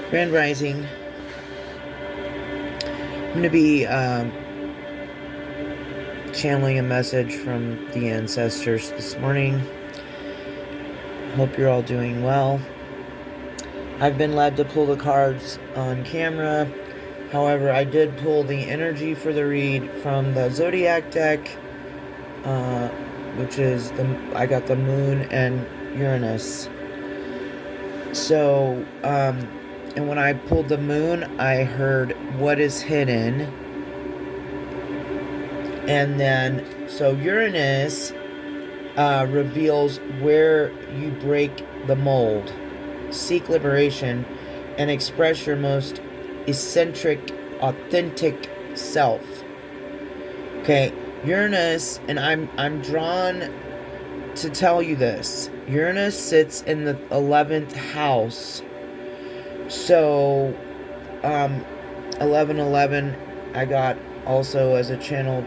Grand Rising. I'm going to be channeling a message from the ancestors this morning. Hope you're all doing well. I've been led to pull the cards on camera. However, I did pull the energy for the read from the Zodiac deck, which is I got the Moon and Uranus. So, and when I pulled the Moon, I heard what is hidden. And then, so Uranus reveals where you break the mold, seek liberation, and express your most eccentric, authentic self. Okay, Uranus, and I'm drawn to tell you this. Uranus sits in the 11th house. So, 1111, I got also as a channel,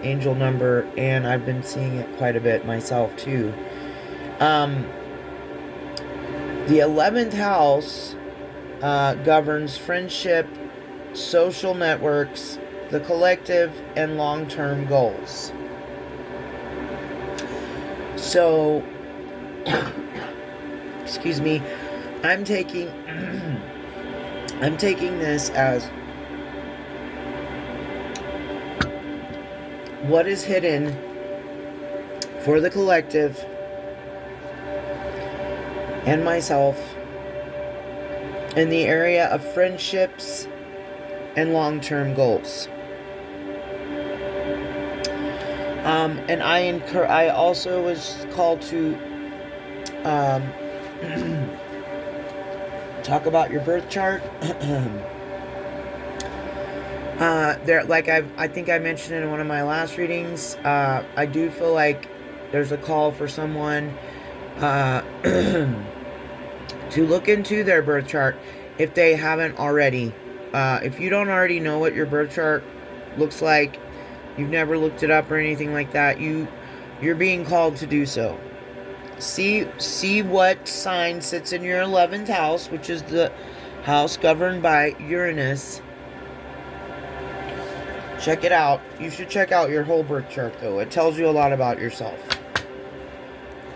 angel number, and I've been seeing it quite a bit myself too. The 11th house governs friendship, social networks, the collective, and long-term goals. So, excuse me, I'm taking this as what is hidden for the collective and myself in the area of friendships and long-term goals. And I also was called to talk about your birth chart. I think I mentioned in one of my last readings, I do feel like there's a call for someone to look into their birth chart if they haven't already. If you don't already know what your birth chart looks like, you've never looked it up or anything like that, you're being called to do so. See what sign sits in your 11th house, which is the house governed by Uranus. Check it out. You should check out your whole birth chart, though. It tells you a lot about yourself.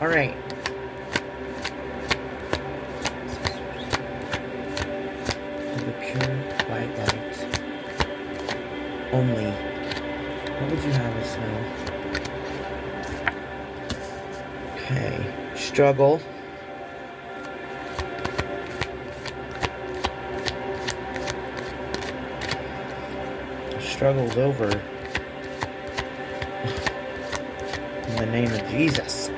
All right. The pure white light only. What would you have us know? Okay. Struggle. Struggle's over. In the name of Jesus.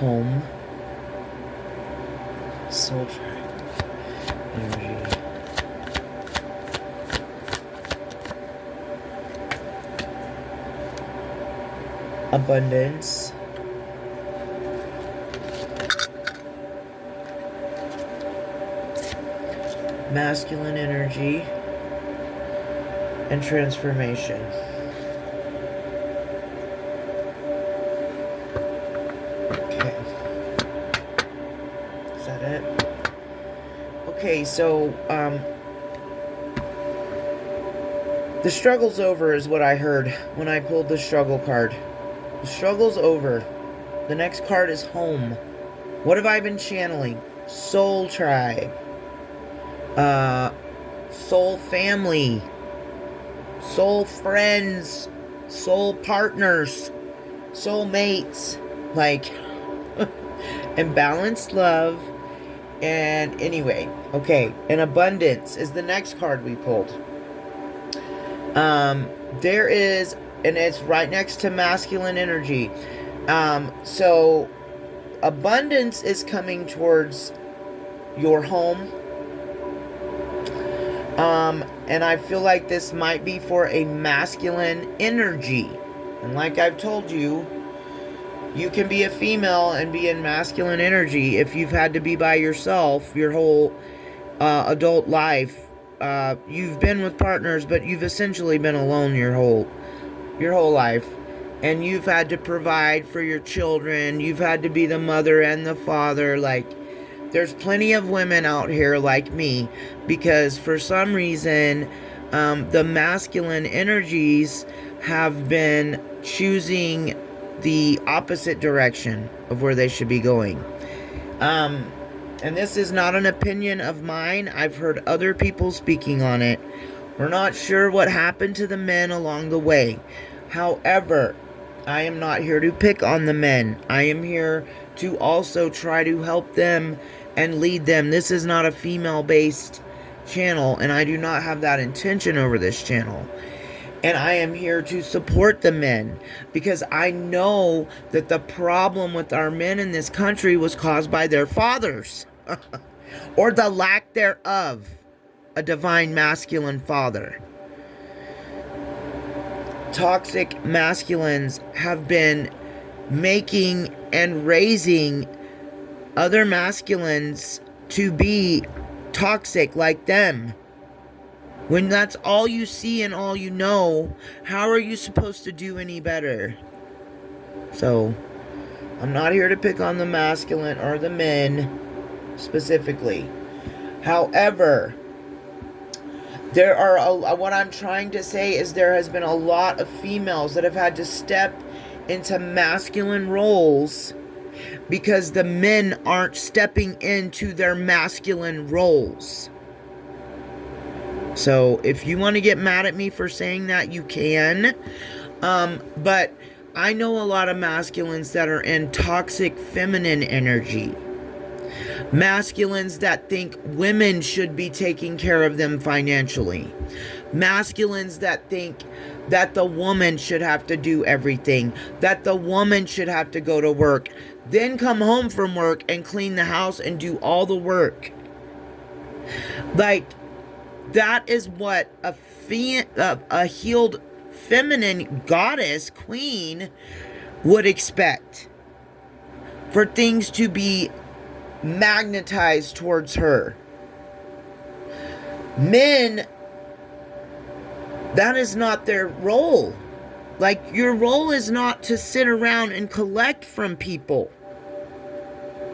Home. Soul track. Energy. Abundance. Masculine energy. And transformation. Okay. Is that it? Okay, so, the struggle's over is what I heard when I pulled the struggle card. The struggle's over. The next card is home. What have I been channeling? Soul tribe. Soul family. Soul friends. Soul partners. Soul mates. Like, and balanced love. And anyway, okay. And abundance is the next card we pulled. There is, and it's right next to masculine energy. So abundance is coming towards your home. And I feel like this might be for a masculine energy. And like I've told you, You can be a female and be in masculine energy if you've had to be by yourself your whole adult life. You've been with partners, but you've essentially been alone your whole life. And you've had to provide for your children. You've had to be the mother and the father. Like, there's plenty of women out here like me, because for some reason, the masculine energies have been choosing the opposite direction of where they should be going. And this is not an opinion of mine. I've heard other people speaking on it. We're not sure what happened to the men along the way. However, I am not here to pick on the men. I am here to also try to help them and lead them. This is not a female-based channel, and I do not have that intention over this channel. And I am here to support the men, because I know that the problem with our men in this country was caused by their fathers. Or the lack thereof. A divine masculine father. Toxic masculines have been making and raising other masculines to be toxic like them. When that's all you see and all you know, how are you supposed to do any better? So, I'm not here to pick on the masculine or the men specifically. However, there are what I'm trying to say is there has been a lot of females that have had to step into masculine roles because the men aren't stepping into their masculine roles. So if you want to get mad at me for saying that, you can. But I know a lot of masculines that are in toxic feminine energy. Masculines that think women should be taking care of them financially. Masculines that think that the woman should have to do everything. That the woman should have to go to work. Then come home from work and clean the house and do all the work. Like, that is what a healed feminine goddess, queen, would expect. For things to be magnetized towards her. Men, that is not their role. Like, your role is not to sit around and collect from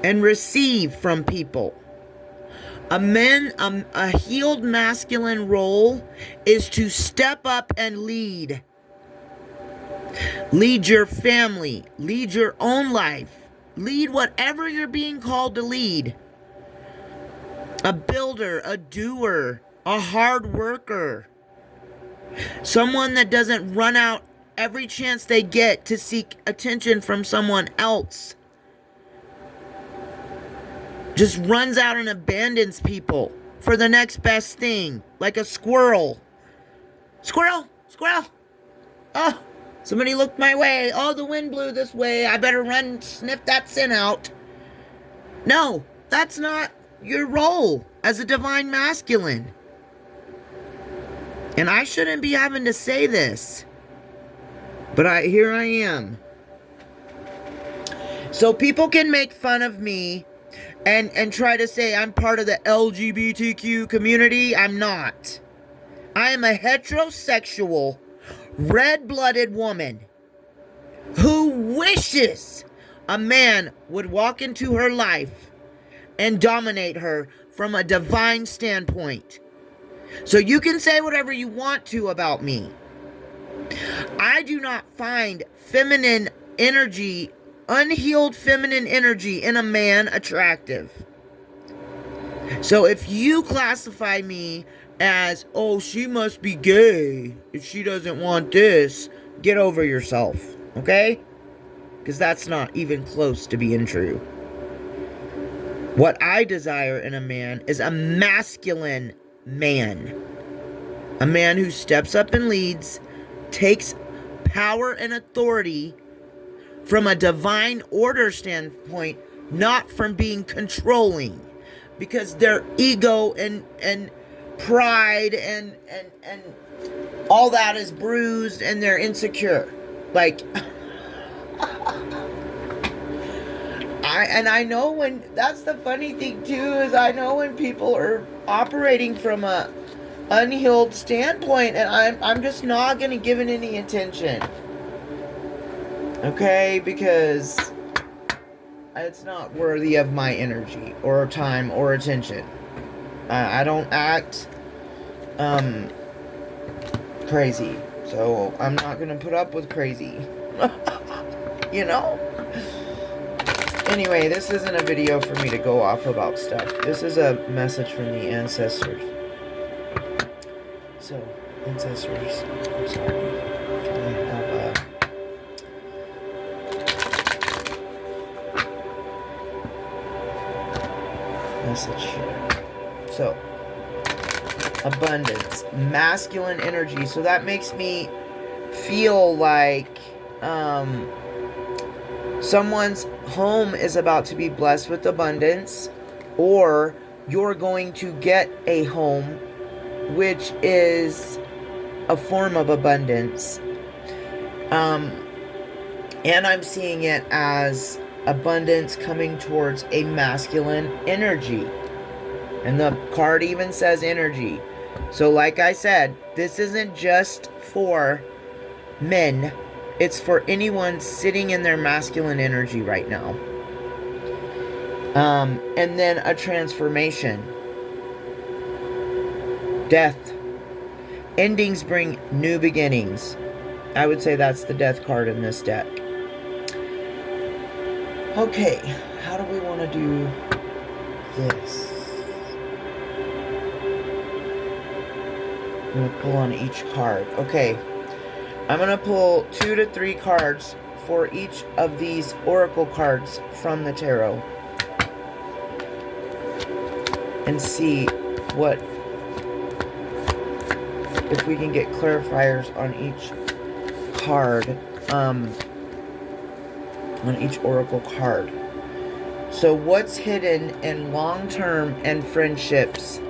and receive from people. A healed masculine role is to step up and lead. Lead your family. Lead your own life. Lead whatever you're being called to lead. A builder, a doer, a hard worker. Someone that doesn't run out every chance they get to seek attention from someone else. Just runs out and abandons people for the next best thing. Like a squirrel. Squirrel! Squirrel! Oh, somebody looked my way. Oh, the wind blew this way. I better run, sniff that scent out. No, that's not your role as a divine masculine. And I shouldn't be having to say this. But here I am. So people can make fun of me and try to say I'm part of the LGBTQ community. I'm not. I am a heterosexual, red-blooded woman who wishes a man would walk into her life and dominate her from a divine standpoint. So you can say whatever you want to about me. I do not find feminine energy, unhealed feminine energy in a man attractive. So if you classify me as, oh, she must be gay if she doesn't want this, get over yourself, okay? Because that's not even close to being true. What I desire in a man is a masculine man. A man who steps up and leads, takes power and authority from a divine order standpoint, not from being controlling. Because their ego and pride and all that is bruised and they're insecure. Like, I know when, that's the funny thing too, is I know when people are operating from a unhealed standpoint, and I'm just not going to give it any attention. Okay, because it's not worthy of my energy or time or attention. I don't act crazy, so I'm not going to put up with crazy. You know? Anyway, this isn't a video for me to go off about stuff. This is a message from the ancestors. So, ancestors, I'm sorry. Can I have a message here? So, abundance, masculine energy. So that makes me feel like someone's home is about to be blessed with abundance, or you're going to get a home which is a form of abundance. And I'm seeing it as abundance coming towards a masculine energy. And the card even says energy. So like I said, this isn't just for men. It's for anyone sitting in their masculine energy right now. And then a transformation. Death. Endings bring new beginnings. I would say that's the death card in this deck. Okay, how do we want to do this? I'm going to pull on each card. Okay, I'm going to pull 2 to 3 cards for each of these oracle cards from the tarot. And see what, if we can get clarifiers on each card, on each oracle card. So what's hidden in long-term and friendships?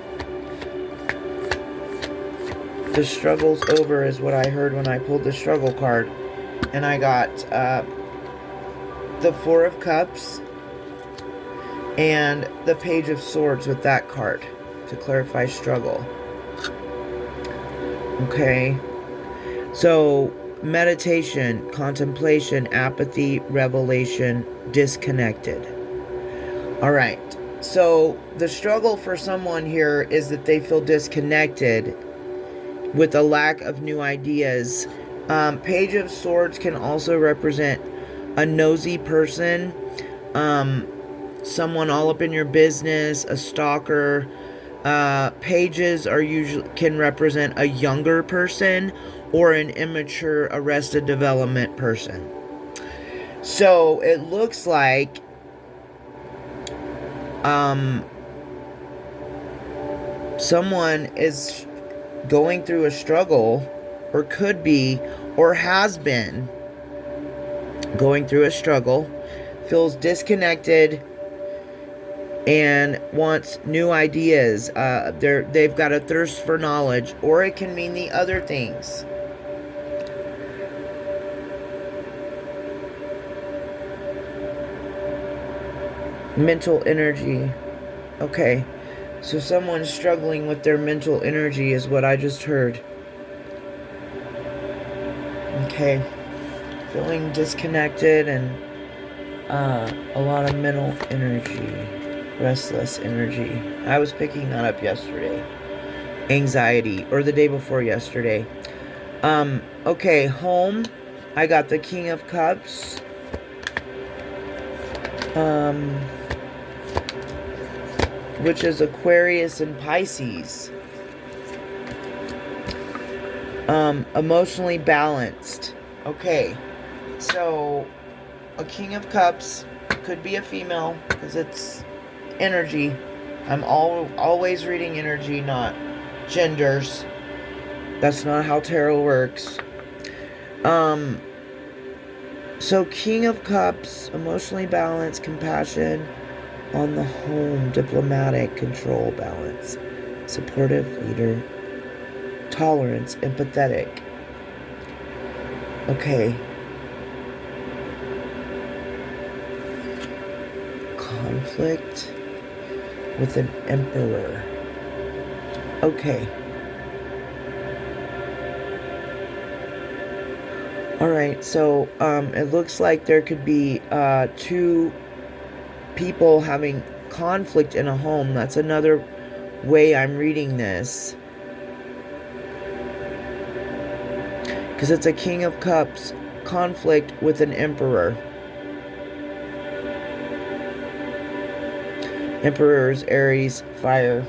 The struggle's over is what I heard when I pulled the struggle card. And I got the 4 of Cups and the Page of Swords with that card to clarify struggle. Okay. So meditation, contemplation, apathy, revelation, disconnected. All right. So the struggle for someone here is that they feel disconnected with a lack of new ideas. Page of Swords can also represent a nosy person, someone all up in your business, a stalker. Pages are usually can represent a younger person or an immature arrested development person. So it looks like someone is going through a struggle, or could be, or has been going through a struggle, feels disconnected, and wants new ideas. They've got a thirst for knowledge, or it can mean the other things. Mental energy. Okay. So someone's struggling with their mental energy is what I just heard. Okay. Feeling disconnected and a lot of mental energy. Restless energy. I was picking that up yesterday. Anxiety. Or the day before yesterday. Okay. Home. I got the King of Cups. Which is Aquarius and Pisces. Emotionally balanced. Okay, so a King of Cups could be a female because it's energy. I'm always reading energy, not genders. That's not how tarot works. So King of Cups, emotionally balanced, compassion on the home, diplomatic, control, balance, supportive leader, tolerance, empathetic. Okay. conflict with an emperor. Okay. Alright, so it looks like there could be two people having conflict in a home. That's another way I'm reading this. Because it's a King of Cups conflict with an Emperor. Emperor's Aries, fire.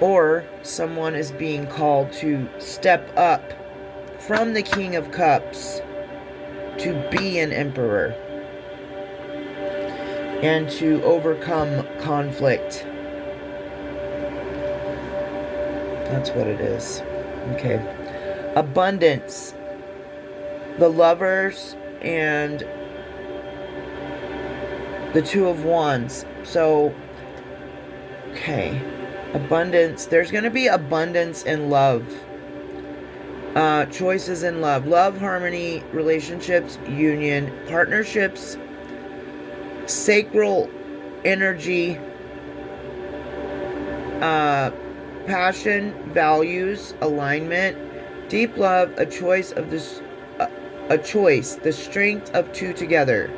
Or someone is being called to step up from the King of Cups to be an Emperor and to overcome conflict. That's what it is. Okay. Abundance. The Lovers and the Two of Wands. So, okay. Abundance. There's going to be abundance in love. Choices in love. Love, harmony, relationships, union, partnerships, sacral energy, passion, values, alignment, deep love, a choice of this, the strength of two together.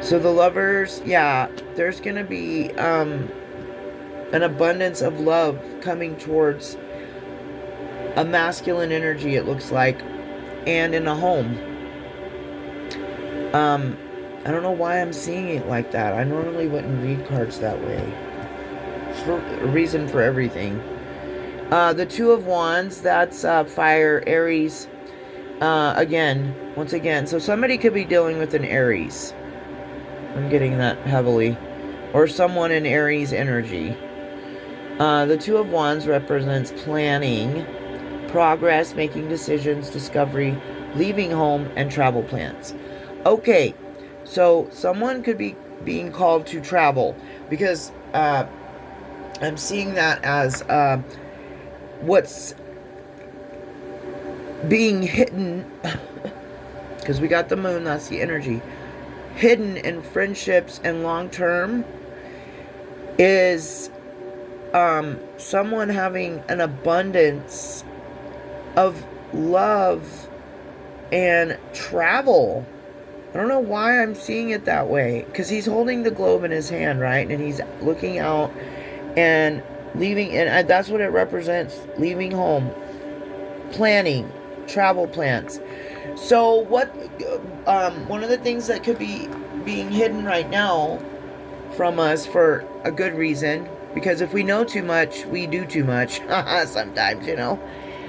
So the Lovers, yeah, there's going to be an abundance of love coming towards a masculine energy, it looks like, and in a home. I don't know why I'm seeing it like that. I normally wouldn't read cards that way. For a reason for everything. The Two of Wands, that's fire, Aries. Once again. So somebody could be dealing with an Aries. I'm getting that heavily. Or someone in Aries energy. The Two of Wands represents planning, progress, making decisions, discovery, leaving home, and travel plans. Okay, so someone could be being called to travel because I'm seeing that as what's being hidden, because we got the moon, that's the energy, hidden in friendships and long term is someone having an abundance of love and travel. I don't know why I'm seeing it that way, because he's holding the globe in his hand, right? And he's looking out and leaving, and that's what it represents, leaving home, planning, travel plans. So what, one of the things that could be being hidden right now from us for a good reason, because if we know too much, we do too much, sometimes, you know.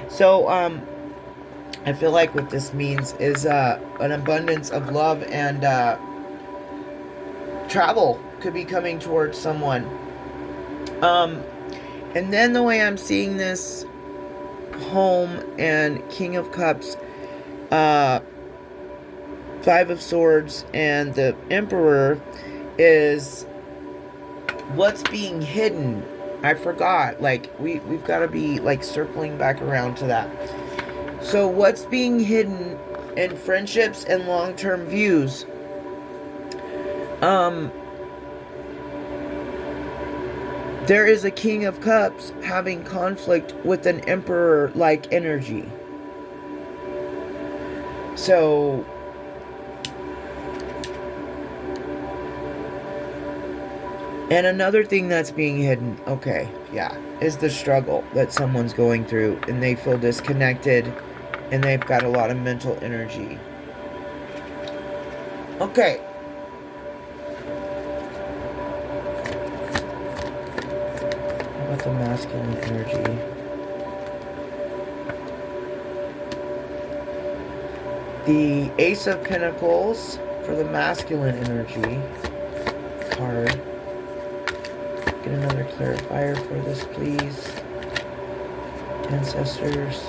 So, I feel like what this means is an abundance of love and travel could be coming towards someone. And then the way I'm seeing this, home and King of Cups, Five of Swords, and the Emperor is what's being hidden. I forgot. Like, we've got to be, like, circling back around to that. So what's being hidden in friendships and long-term views? There is a King of Cups having conflict with an Emperor-like energy. So, and another thing that's being hidden, okay, yeah, is the struggle that someone's going through, and they feel disconnected, and they've got a lot of mental energy. Okay. How about the masculine energy? The Ace of Pentacles for the masculine energy card. Get another clarifier for this, please. Ancestors.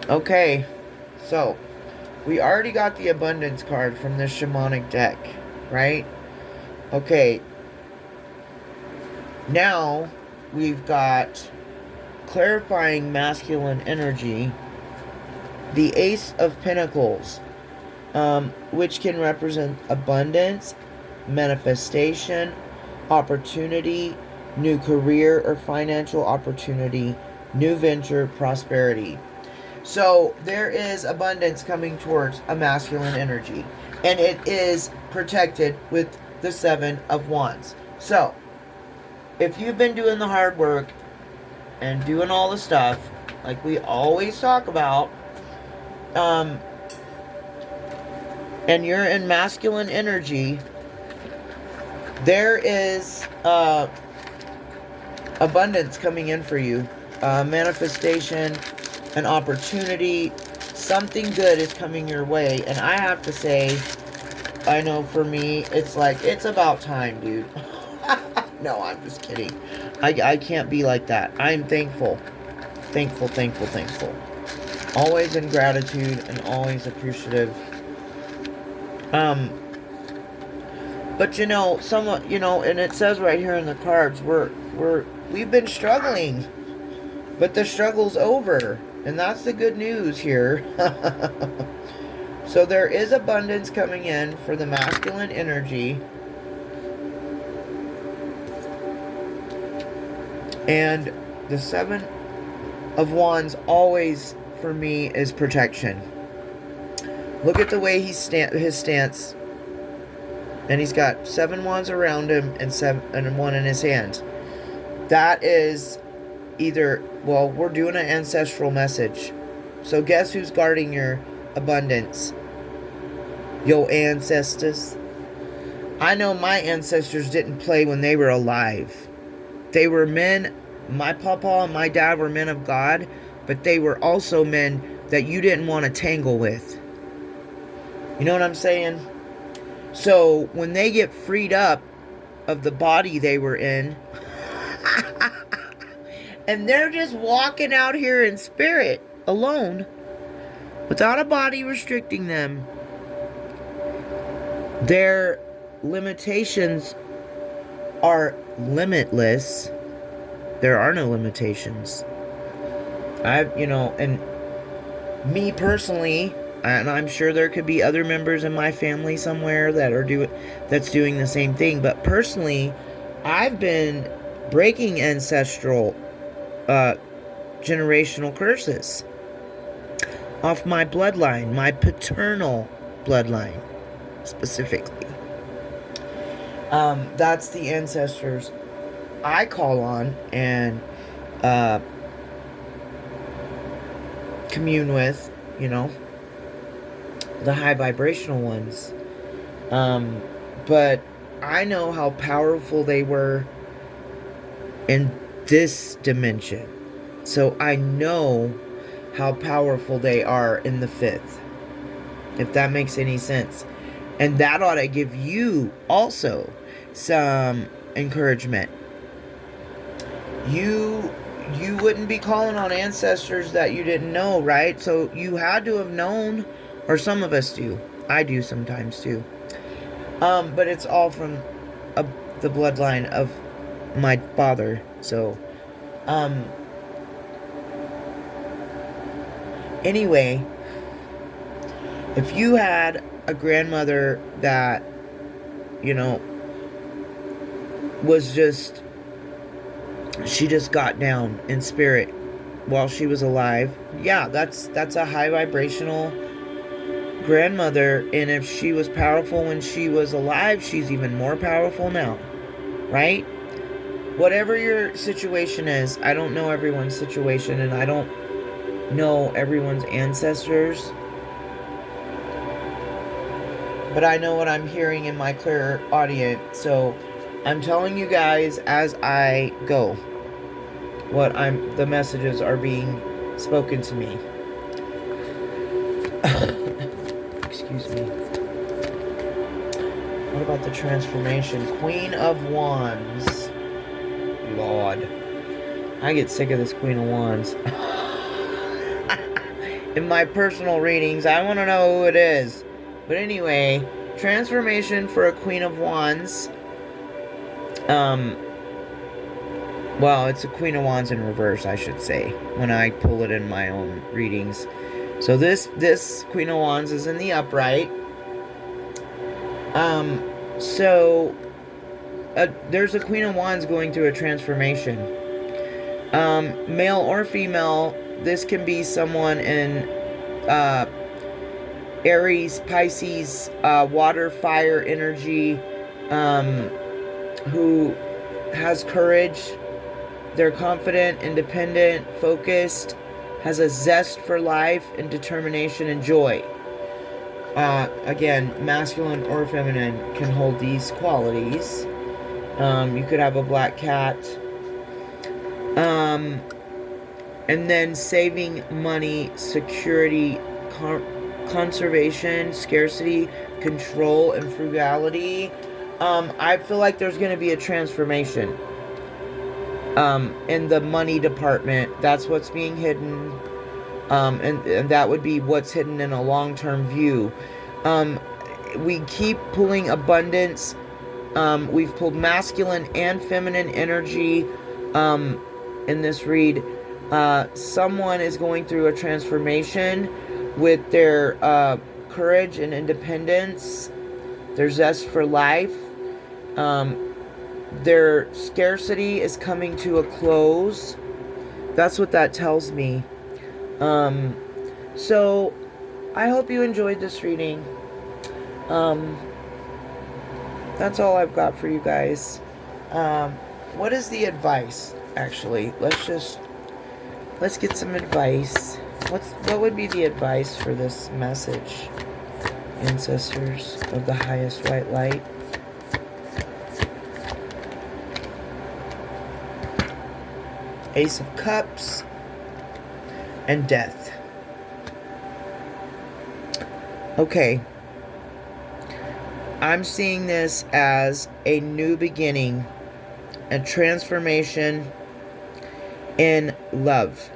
Okay, so we already got the abundance card from this shamanic deck, right? Okay, now we've got clarifying masculine energy, the Ace of Pentacles, which can represent abundance, manifestation, opportunity, new career or financial opportunity, new venture, prosperity. So there is abundance coming towards a masculine energy, and it is protected with the Seven of Wands. So if you've been doing the hard work and doing all the stuff like we always talk about, and you're in masculine energy, there is abundance coming in for you, manifestation, an opportunity, something good is coming your way. And I have to say, I know for me, it's like, it's about time, dude. No, I'm just kidding. I can't be like that. I'm thankful. Thankful, thankful, thankful. Always in gratitude and always appreciative. But you know, somewhat, you know, and it says right here in the cards, we've been struggling, but the struggle's over, and that's the good news here. So there is abundance coming in for the masculine energy. And the Seven of Wands always, for me, is protection. Look at the way his stance. And he's got 7 wands around him and 1 in his hand. That is either, well, we're doing an ancestral message. So guess who's guarding your abundance? Your ancestors. I know my ancestors didn't play when they were alive. They were men. My papa and my dad were men of God, but they were also men that you didn't want to tangle with. You know what I'm saying? So when they get freed up of the body they were in, and they're just walking out here in spirit alone, without a body restricting them, their limitations are limitless. There are no limitations. And me personally, and I'm sure there could be other members in my family somewhere that's doing the same thing. But personally, I've been breaking ancestral generational curses off my bloodline, my paternal bloodline specifically. That's the ancestors I call on and commune with, you know, the high vibrational ones. But I know how powerful they were in this dimension. So I know how powerful they are in the fifth, if that makes any sense. And that ought to give you also some encouragement. You wouldn't be calling on ancestors that you didn't know, right? So you had to have known, or some of us do. I do sometimes too. But it's all from the bloodline of my father. So, anyway, if you had a grandmother that, you know, she just got down in spirit while she was alive, yeah, that's a high vibrational grandmother. And if she was powerful when she was alive, she's even more powerful now, right? Whatever your situation is, I don't know everyone's situation, and I don't know everyone's ancestors, but I know what I'm hearing in my clear audience. So I'm telling you guys as I go the messages are being spoken to me. Excuse me. What about the transformation? Queen of Wands. Lord, I get sick of this Queen of Wands. In my personal readings, I want to know who it is. But anyway, transformation for a Queen of Wands. Well, it's a Queen of Wands in reverse, I should say, when I pull it in my own readings. So this Queen of Wands is in the upright. So there's a Queen of Wands going through a transformation. Male or female, this can be someone in Aries, Pisces, water, fire energy, who has courage. They're confident, independent, focused, has a zest for life and determination and joy. Again, masculine or feminine can hold these qualities. You could have a black cat. And then saving money, security, conservation, scarcity, control, and frugality. I feel like there's going to be a transformation in the money department. That's what's being hidden. And that would be what's hidden in a long-term view. We keep pulling abundance. We've pulled masculine and feminine energy in this read. Someone is going through a transformation with their courage and independence, their zest for life. Their scarcity is coming to a close. That's what that tells me. So I hope you enjoyed this reading. That's all I've got for you guys. What is the advice? Actually, let's get some advice. What would be the advice for this message, ancestors of the highest white light? Ace of Cups and Death. Okay. I'm seeing this as a new beginning, a transformation in love.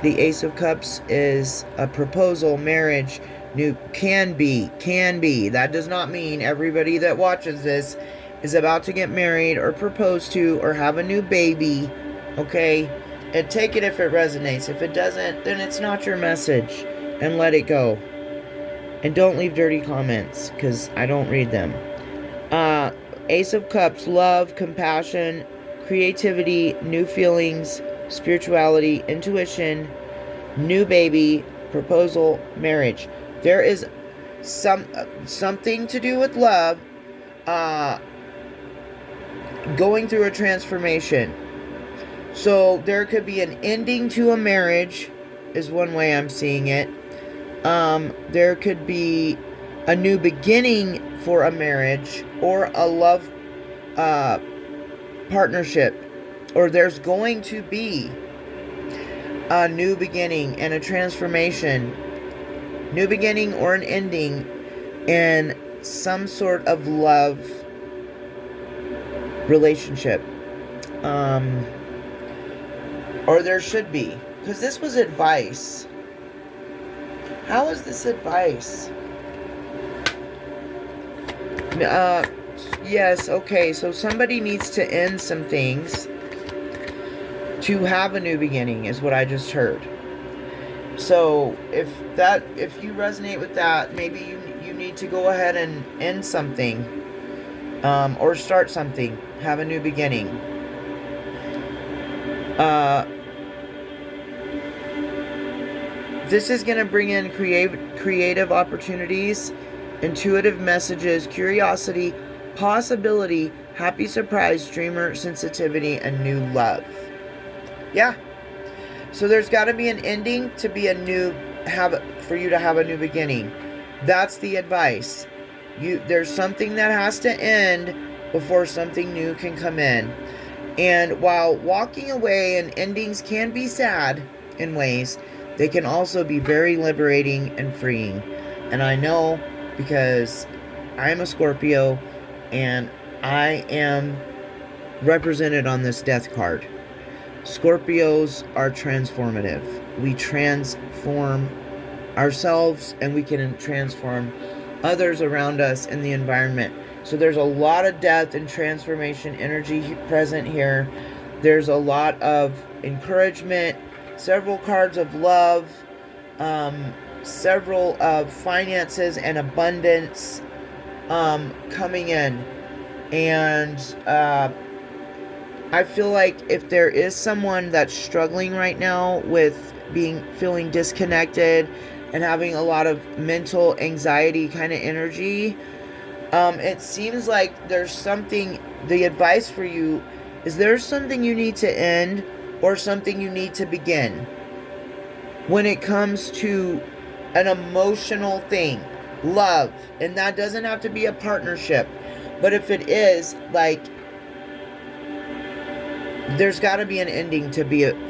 The Ace of Cups is a proposal, marriage, new, can be. That does not mean everybody that watches this is about to get married or propose to or have a new baby, okay? And take it if it resonates. If it doesn't, then it's not your message, and let it go. And don't leave dirty comments, because I don't read them. Ace of Cups, love, compassion, creativity, new feelings, spirituality, intuition, new baby, proposal, marriage. There is something to do with love, going through a transformation. So there could be an ending to a marriage, is one way I'm seeing it. There could be a new beginning for a marriage or a love partnership, or there's going to be a new beginning and a transformation, new beginning or an ending in some sort of love relationship, or there should be, because this was advice. How is this advice? Yes, okay, so somebody needs to end some things to have a new beginning, is what I just heard. So if you resonate with that, maybe you need to go ahead and end something, or start something, have a new beginning. This is going to bring in creative opportunities, intuitive messages, curiosity, possibility, happy surprise, dreamer, sensitivity, and new love. Yeah. So there's got to be an ending to be for you to have a new beginning. That's the advice. There's something that has to end before something new can come in. And while walking away and endings can be sad in ways, they can also be very liberating and freeing. And I know, because I am a Scorpio and I am represented on this death card. Scorpios are transformative. We transform ourselves and we can transform others around us in the environment. So there's a lot of death and transformation energy present here. There's a lot of encouragement, several cards of love, several of finances and abundance coming in. And I feel like if there is someone that's struggling right now with feeling disconnected and having a lot of mental anxiety kind of energy, it seems like there's something, the advice for you is there's something you need to end or something you need to begin when it comes to an emotional thing, love. And that doesn't have to be a partnership, but if it is, like, there's got to be an ending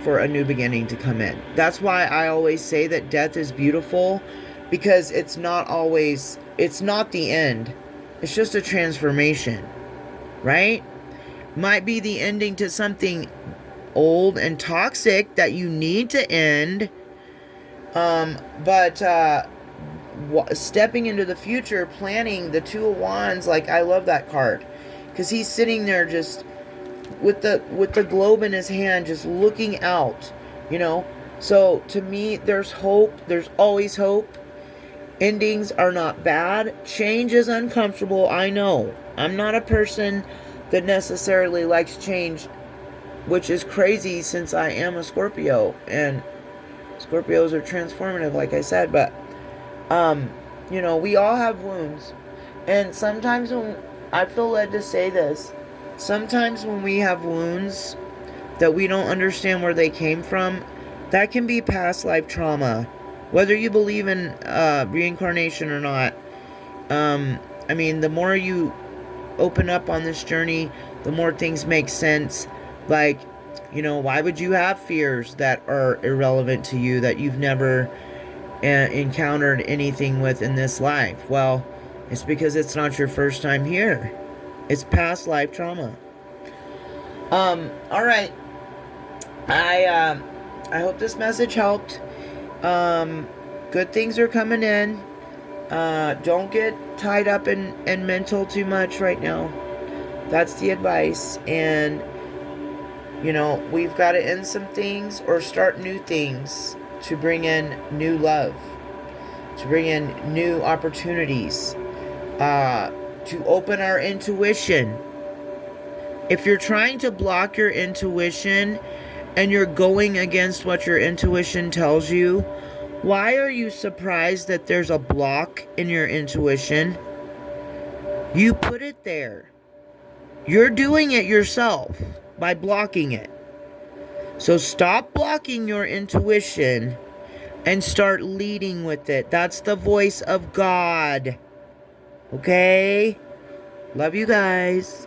for a new beginning to come in. That's why I always say that death is beautiful, because it's not the end. It's just a transformation, right? Might be the ending to something old and toxic that you need to end. But stepping into the future, planning the Two of Wands, like, I love that card, because he's sitting there just with the globe in his hand, just looking out, So to me, there's hope. There's always hope. Endings are not bad. Change is uncomfortable. I know. I'm not a person that necessarily likes change, which is crazy since I am a Scorpio, and Scorpios are transformative, like I said. But we all have wounds, and sometimes when I feel led to say this, sometimes when we have wounds that we don't understand where they came from, that can be past life trauma. Whether you believe in reincarnation or not, the more you open up on this journey, the more things make sense. Like, why would you have fears that are irrelevant to you, that you've never encountered anything with in this life? Well, it's because it's not your first time here. It's past life trauma. All right. I hope this message helped. Good things are coming in. Don't get tied up in mental too much right now. That's the advice. And, we've got to end some things or start new things to bring in new love, to bring in new opportunities, to open our intuition. If you're trying to block your intuition and you're going against what your intuition tells you, why are you surprised that there's a block in your intuition? You put it there. You're doing it yourself by blocking it. So stop blocking your intuition and start leading with it. That's the voice of God. Okay? Love you guys.